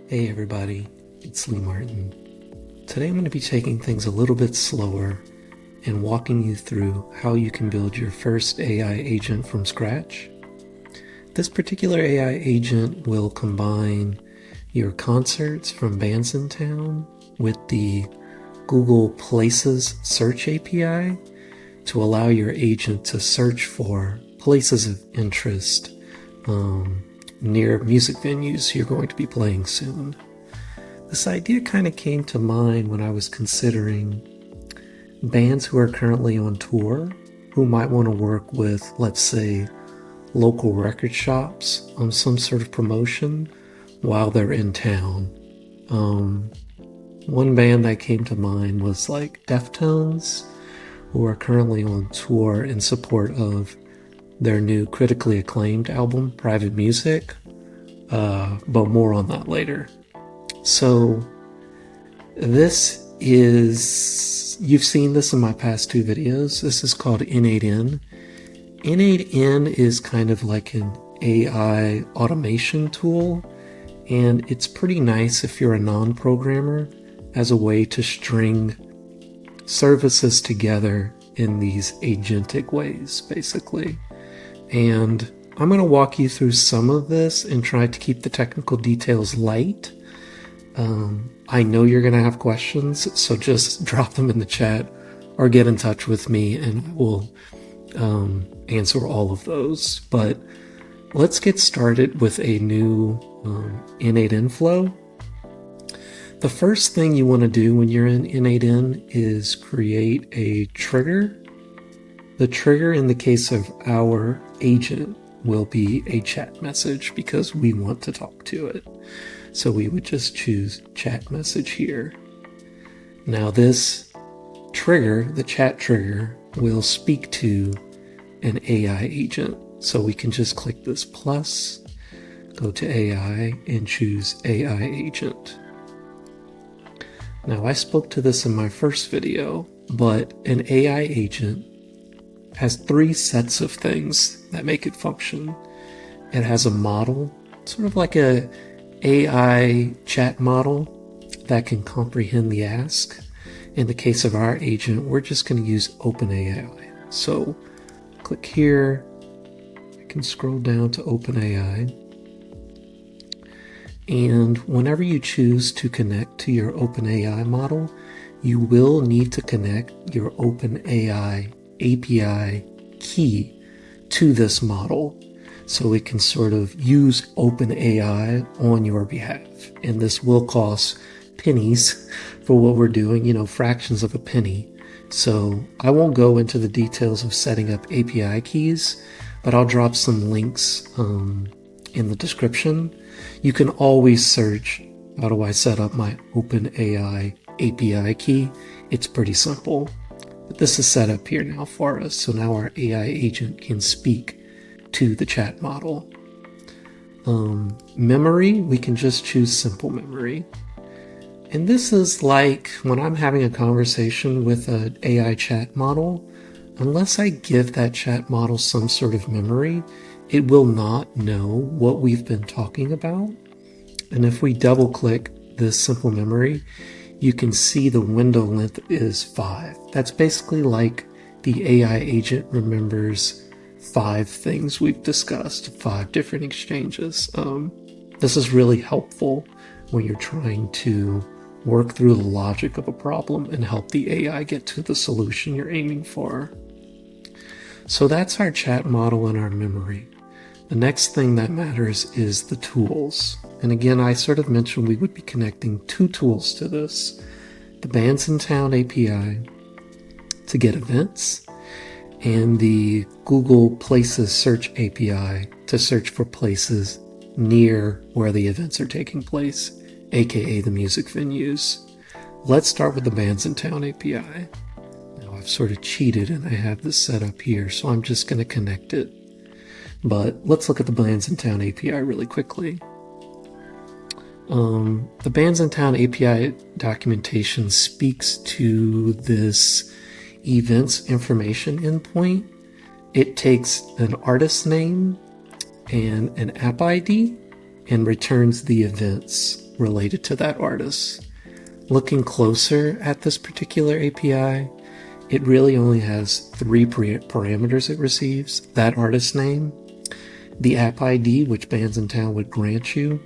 Hey everybody, it's Lee Martin. Today I'm going to be taking things a little bit slower and walking you through how you can build your first AI agent from scratch. This particular AI agent will combine your concerts from Bandsintown with the Google Places search API to allow your agent to search for places of interest near music venues you're going to be playing soon. This idea kind of came to mind when I was considering bands who are currently on tour who might want to work with, let's say, local record shops on some sort of promotion while they're in town. One band that came to mind was like Deftones, who are currently on tour in support of their new critically acclaimed album, Private Music, but more on that later. So this is, you've seen this in my past two videos. This is called N8N. N8N is kind of like an AI automation tool, and it's pretty nice if you're a non-programmer as a way to string services together in these agentic ways, basically. And I'm going to walk you through some of this and try to keep the technical details light. I know you're going to have questions, so just drop them in the chat or get in touch with me and we'll answer all of those. But let's get started with a new N8N flow. The first thing you want to do when you're in N8N is create a trigger. The trigger in the case of our agent will be a chat message because we want to talk to it. So we would just choose chat message here. Now this trigger, the chat trigger, will speak to an AI agent. So we can just click this plus, go to AI and choose AI agent. Now I spoke to this in my first video, but an AI agent has three sets of things that make it function. It has a model, sort of like a AI chat model that can comprehend the ask. In the case of our agent, we're just going to use OpenAI. So click here, I can scroll down to OpenAI. And whenever you choose to connect to your OpenAI model, you will need to connect your OpenAI API key to this model so it can sort of use OpenAI on your behalf. And this will cost pennies for what we're doing, fractions of a penny. So I won't go into the details of setting up API keys, but I'll drop some links in the description. You can always search, how do I set up my OpenAI API key? It's pretty simple. But this is set up here now for us, so now our AI agent can speak to the chat model. Memory, we can just choose simple memory. And this is like when I'm having a conversation with an AI chat model, unless I give that chat model some sort of memory, it will not know what we've been talking about. And if we double click this simple memory, you can see the window length is 5. That's basically like the AI agent remembers 5 things we've discussed, 5 different exchanges. This is really helpful when you're trying to work through the logic of a problem and help the AI get to the solution you're aiming for. So that's our chat model and our memory. The next thing that matters is the tools. And again, I sort of mentioned we would be connecting 2 tools to this. The Bandsintown API to get events, and the Google Places search API to search for places near where the events are taking place, aka the music venues. Let's start with the Bandsintown API. Now I've sort of cheated and I have this set up here, so I'm just going to connect it. But let's look at the Bandsintown API really quickly. The Bandsintown API documentation speaks to this events information endpoint. It takes an artist name and an app ID and returns the events related to that artist. Looking closer at this particular API, it really only has 3 parameters it receives: that artist name, the app ID, which Bandsintown would grant you,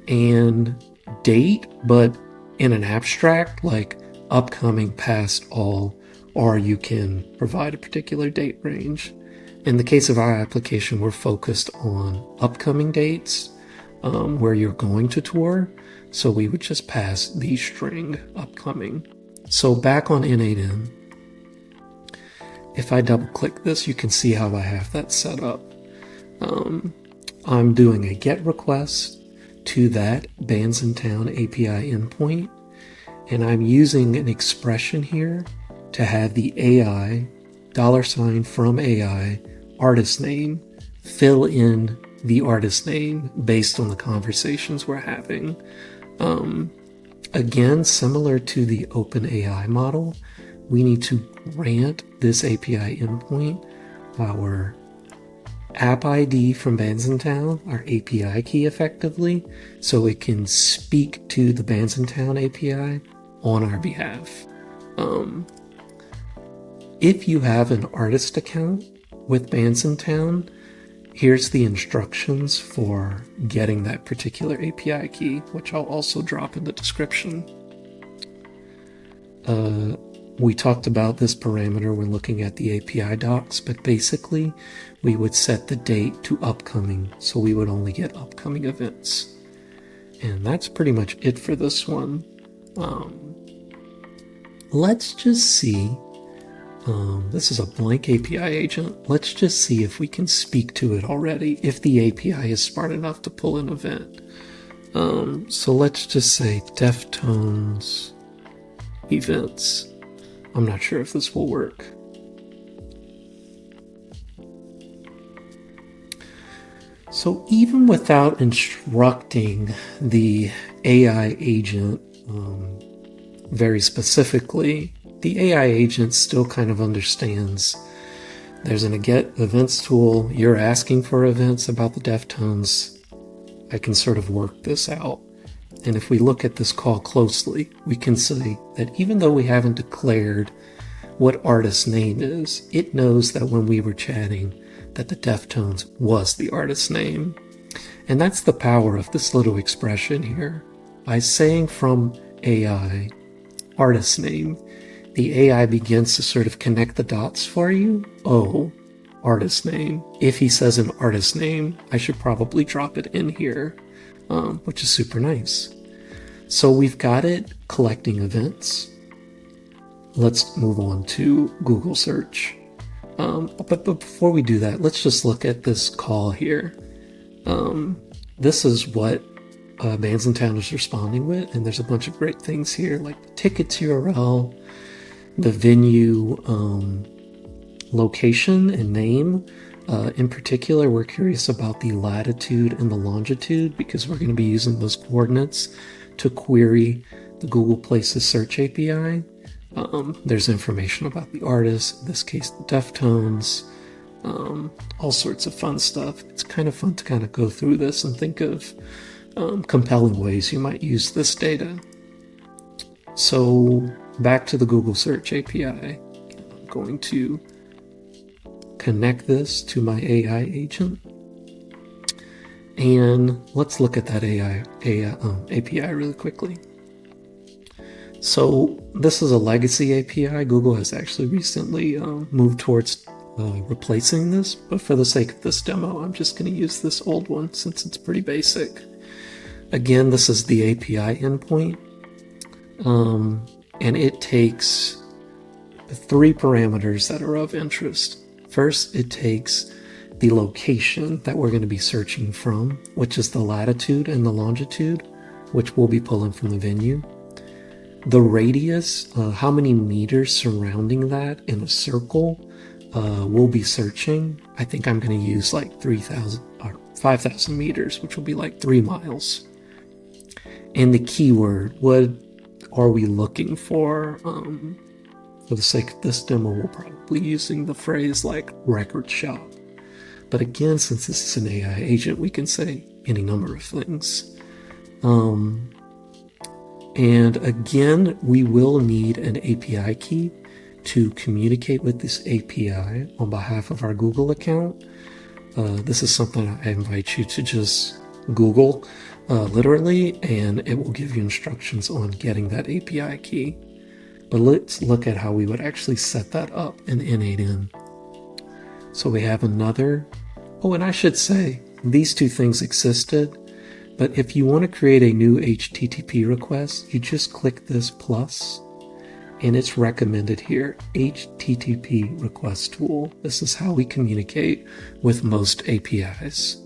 and date, but in an abstract, like upcoming, past, all, or you can provide a particular date range. In the case of our application, we're focused on upcoming dates, where you're going to tour, so we would just pass the string upcoming. So back on N8N, if I double click this, you can see how I have that set up. I'm doing a GET request to that Bandsintown API endpoint, and I'm using an expression here to have the AI $from AI artist name fill in the artist name based on the conversations we're having. Again, similar to the OpenAI model, we need to grant this API endpoint our app ID from Bandsintown, our API key effectively, so it can speak to the Bandsintown API on our behalf. If you have an artist account with Bandsintown, here's the instructions for getting that particular API key, which I'll also drop in the description. We talked about this parameter when looking at the API docs, but basically we would set the date to upcoming, so we would only get upcoming events. And that's pretty much it for this one. Let's just see. This is a blank API agent. Let's just see if we can speak to it already, if the API is smart enough to pull an event. So let's just say Deftones events. I'm not sure if this will work. So even without instructing the AI agent very specifically, the AI agent still kind of understands there's a get events tool. You're asking for events about the Deftones. I can sort of work this out. And if we look at this call closely, we can see that even though we haven't declared what artist's name is, it knows that when we were chatting that the Deftones was the artist's name. And that's the power of this little expression here. By saying from AI, artist name, the AI begins to sort of connect the dots for you. Oh, artist name. If he says an artist name, I should probably drop it in here, which is super nice. So we've got it collecting events. Let's move on to Google search. But before we do that, let's just look at this call here. This is what Bandsintown is responding with, and there's a bunch of great things here, like the tickets URL, the venue location and name. In particular, we're curious about the latitude and the longitude because we're going to be using those coordinates to query the Google Places Search API. There's information about the artist, in this case the Deftones, all sorts of fun stuff. It's kind of fun to kind of go through this and think of compelling ways you might use this data. So back to the Google Search API. I'm going to connect this to my AI agent. And let's look at that API really quickly. So this is a legacy API. Google has actually recently moved towards replacing this, but for the sake of this demo, I'm just going to use this old one since it's pretty basic. Again, this is the API endpoint, and it takes 3 parameters that are of interest. First, it takes the location that we're going to be searching from, which is the latitude and the longitude, which we'll be pulling from the venue. The radius, how many meters surrounding that in a circle, we'll be searching. I think I'm going to use like 3,000 or 5,000 meters, which will be like 3 miles. And the keyword, what are we looking for? For the sake of this demo, we'll probably be using the phrase like record shop. But again, since this is an AI agent, we can say any number of things. And again, we will need an API key to communicate with this API on behalf of our Google account. This is something I invite you to just Google literally, and it will give you instructions on getting that API key. But let's look at how we would actually set that up in N8N. So we have another, and I should say, these two things existed, but if you want to create a new HTTP request, you just click this plus, and it's recommended here, HTTP request tool. This is how we communicate with most APIs.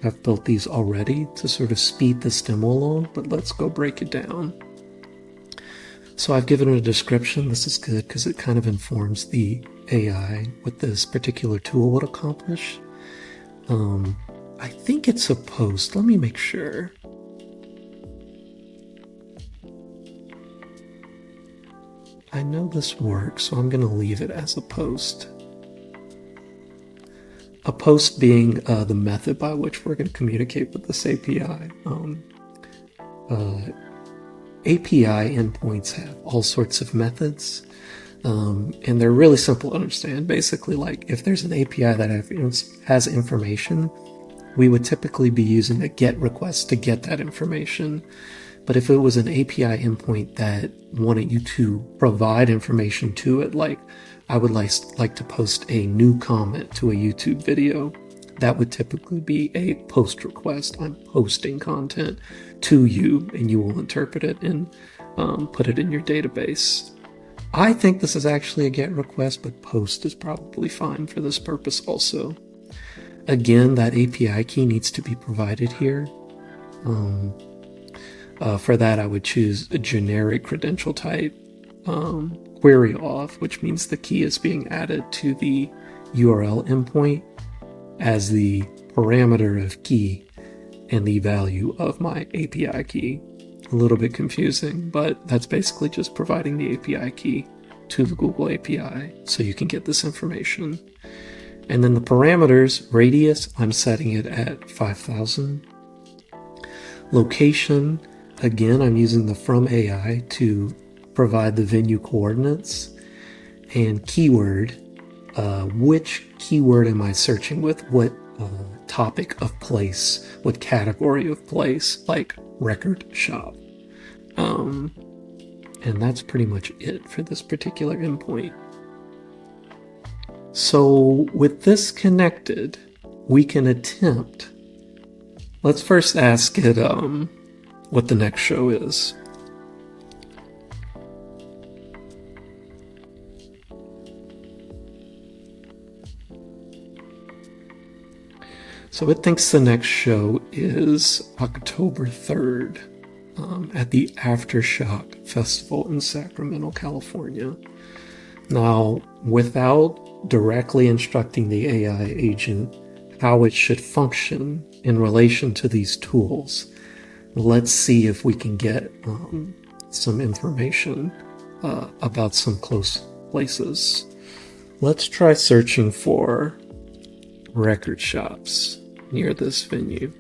I've built these already to sort of speed this demo along, but let's go break it down. So I've given it a description. This is good because it kind of informs the AI what this particular tool would accomplish. I think it's a post. Let me make sure. I know this works, so I'm going to leave it as a post. A post being the method by which we're going to communicate with this API. API endpoints have all sorts of methods, and they're really simple to understand. Basically, like if there's an API that has information, we would typically be using a GET request to get that information. But if it was an API endpoint that wanted you to provide information to it, like I would like to post a new comment to a YouTube video, that would typically be a post request. I'm posting content to you, and you will interpret it and put it in your database. I think this is actually a GET request, but post is probably fine for this purpose also. Again, that API key needs to be provided here. For that, I would choose a generic credential type, query auth, which means the key is being added to the URL endpoint as the parameter of key and the value of my API key. A little bit confusing, but that's basically just providing the API key to the Google API so you can get this information. And then the parameters, radius, I'm setting it at 5,000. Location, again, I'm using the from AI to provide the venue coordinates. And keyword, which keyword am I searching with? What topic of place? What category of place? Like record shop. And that's pretty much it for this particular endpoint. So with this connected, we can attempt. Let's first ask it what the next show is. So it thinks the next show is October 3rd at the Aftershock Festival in Sacramento, California. Now, without directly instructing the AI agent how it should function in relation to these tools, let's see if we can get some information about some close places. Let's try searching for record shops near this venue.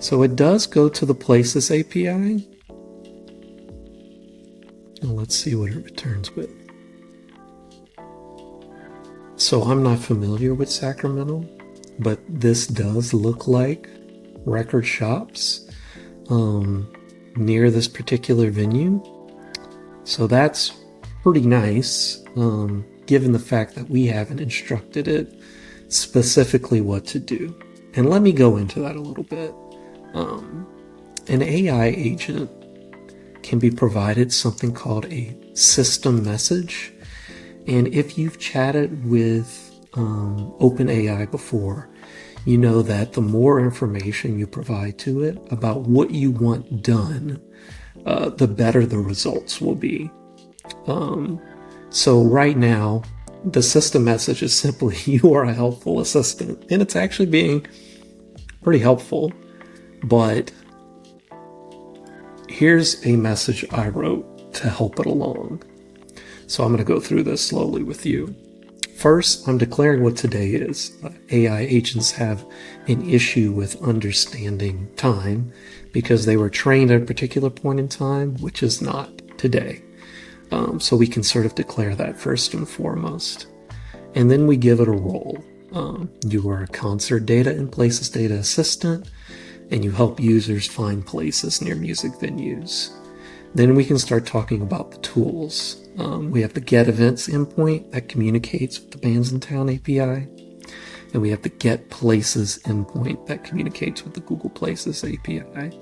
So it does go to the Places API. And let's see what it returns with. So I'm not familiar with Sacramento, but this does look like record shops near this particular venue. So that's pretty nice, given the fact that we haven't instructed it specifically what to do. And let me go into that a little bit. An AI agent can be provided something called a system message. And if you've chatted with OpenAI before, you know that the more information you provide to it about what you want done, the better the results will be. So right now, the system message is simply, you are a helpful assistant. And it's actually being pretty helpful. But here's a message I wrote to help it along. So I'm going to go through this slowly with you. First, I'm declaring what today is. AI agents have an issue with understanding time because they were trained at a particular point in time, which is not today. So we can sort of declare that first and foremost. And then we give it a role. You are a concert data and places data assistant, and you help users find places near music venues. Then we can start talking about the tools. We have the get events endpoint that communicates with the Bandsintown API. And we have the get places endpoint that communicates with the Google Places API.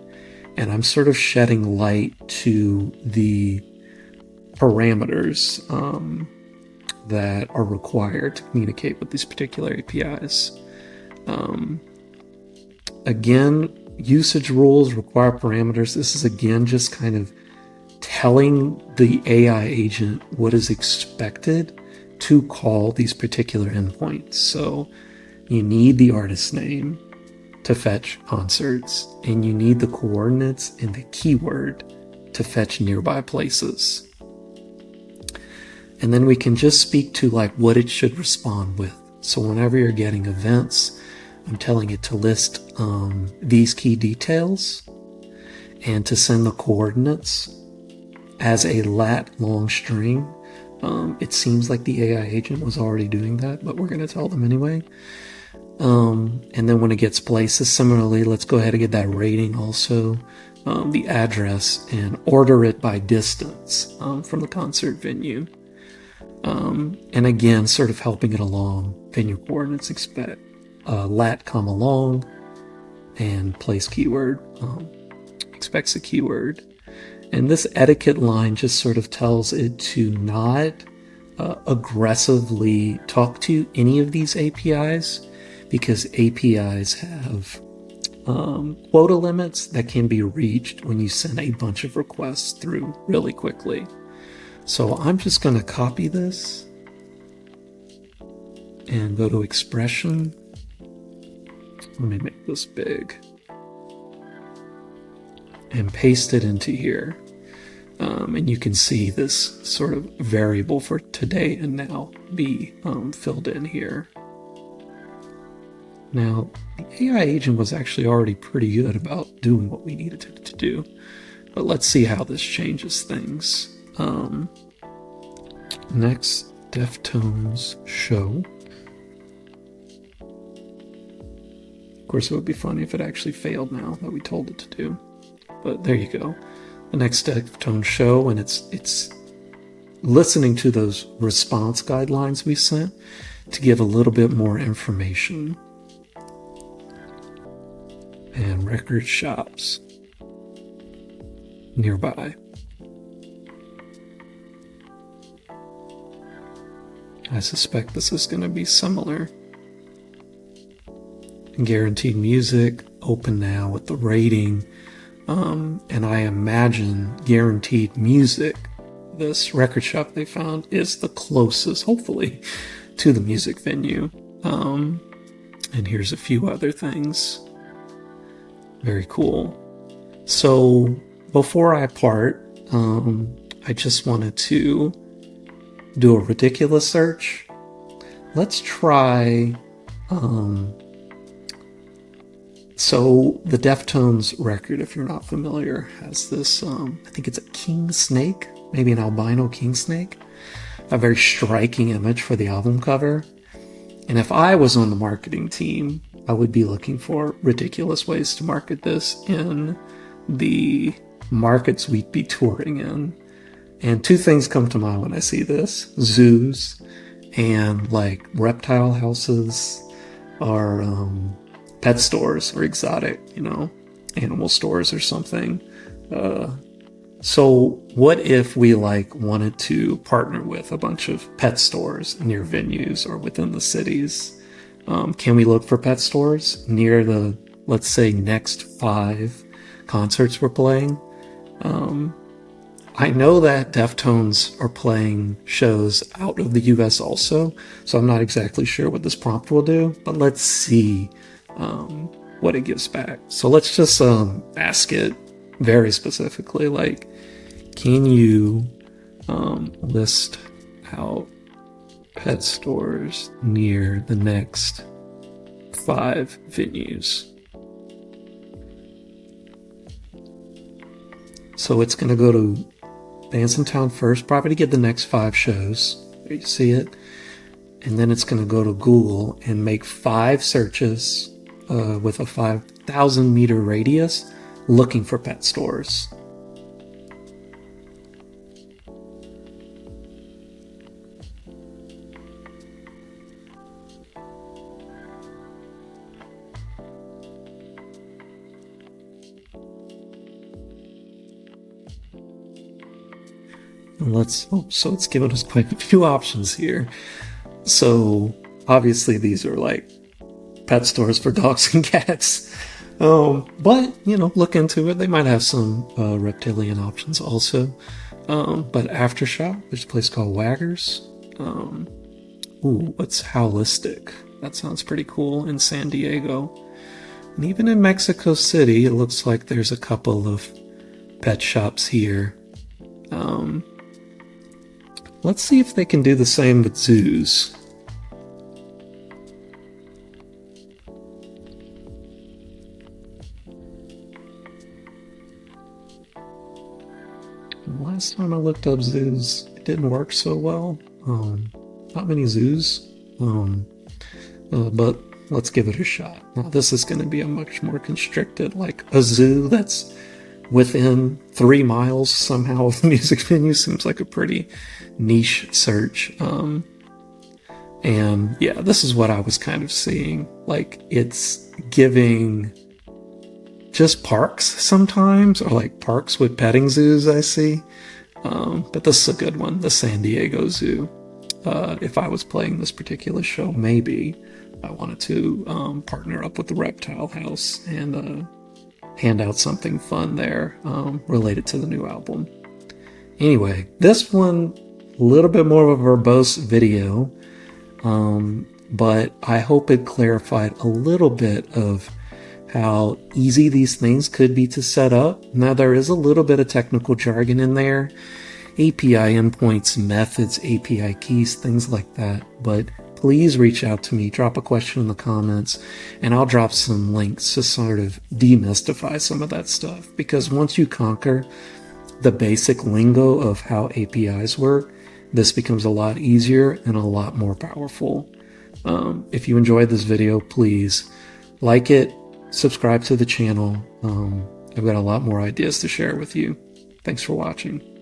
And I'm sort of shedding light to the parameters that are required to communicate with these particular APIs. Again, usage rules require parameters. This is again just kind of telling the AI agent what is expected to call these particular endpoints. So you need the artist name to fetch concerts, and you need the coordinates and the keyword to fetch nearby places. And then we can just speak to like what it should respond with. So whenever you're getting events, I'm telling it to list these key details and to send the coordinates as a lat long string. It seems like the AI agent was already doing that, but we're going to tell them anyway. And then when it gets places, similarly, let's go ahead and get that rating also, the address, and order it by distance from the concert venue. And again, sort of helping it along. Venue coordinates expect lat comma long, and place keyword expects a keyword. And this etiquette line just sort of tells it to not aggressively talk to any of these APIs, because APIs have quota limits that can be reached when you send a bunch of requests through really quickly. So I'm just going to copy this and go to expression. Let me make this big and paste it into here. And you can see this sort of variable for today and now be filled in here. Now, the AI agent was actually already pretty good about doing what we needed it to do, but let's see how this changes things. Next, Deftones show. Of course, it would be funny if it actually failed now that we told it to do, but there you go. The next Deftones show, and it's listening to those response guidelines we sent to give a little bit more information. And record shops nearby. I suspect this is going to be similar. Guaranteed music, open now with the rating. And I imagine guaranteed music, this record shop they found, is the closest, hopefully, to the music venue. And here's a few other things. Very cool. So before I part, I just wanted to do a ridiculous search. Let's try, so the Deftones record, if you're not familiar, has this, I think it's a king snake, maybe an albino king snake, a very striking image for the album cover. And if I was on the marketing team, I would be looking for ridiculous ways to market this in the markets we'd be touring in. And two things come to mind when I see this: zoos and like reptile houses, or pet stores, or exotic, animal stores or something. So what if we wanted to partner with a bunch of pet stores near venues or within the cities? Can we look for pet stores near the, let's say, next 5 concerts we're playing? I know that Deftones are playing shows out of the US also, so I'm not exactly sure what this prompt will do, but let's see what it gives back. So let's just ask it very specifically, can you list out pet stores near the next 5 venues. So it's going to go to Bandsintown first, probably to get the next 5 shows. There you see it. And then it's going to go to Google and make 5 searches with a 5,000 meter radius looking for pet stores. So it's given us quite a few options here. So obviously these are like pet stores for dogs and cats. But look into it. They might have some reptilian options also. But Aftershock, there's a place called Waggers. What's Holistic? That sounds pretty cool in San Diego. And even in Mexico City, it looks like there's a couple of pet shops here. Let's see if they can do the same with zoos. Last time I looked up zoos, it didn't work so well. Not many zoos. But let's give it a shot. Now this is going to be a much more constricted, like a zoo that's within 3 miles somehow of the music venue. Seems like a pretty niche search. And yeah, this is what I was kind of seeing. Like, it's giving just parks sometimes, or like parks with petting zoos I see. But this is a good one, the San Diego Zoo. If I was playing this particular show, maybe I wanted to partner up with the Reptile House and hand out something fun there related to the new album. Anyway, this one, a little bit more of a verbose video, but I hope it clarified a little bit of how easy these things could be to set up. Now, there is a little bit of technical jargon in there, API endpoints, methods, API keys, things like that, but please reach out to me, drop a question in the comments, and I'll drop some links to sort of demystify some of that stuff. Because once you conquer the basic lingo of how APIs work, this becomes a lot easier and a lot more powerful. If you enjoyed this video, please like it, subscribe to the channel. I've got a lot more ideas to share with you. Thanks for watching.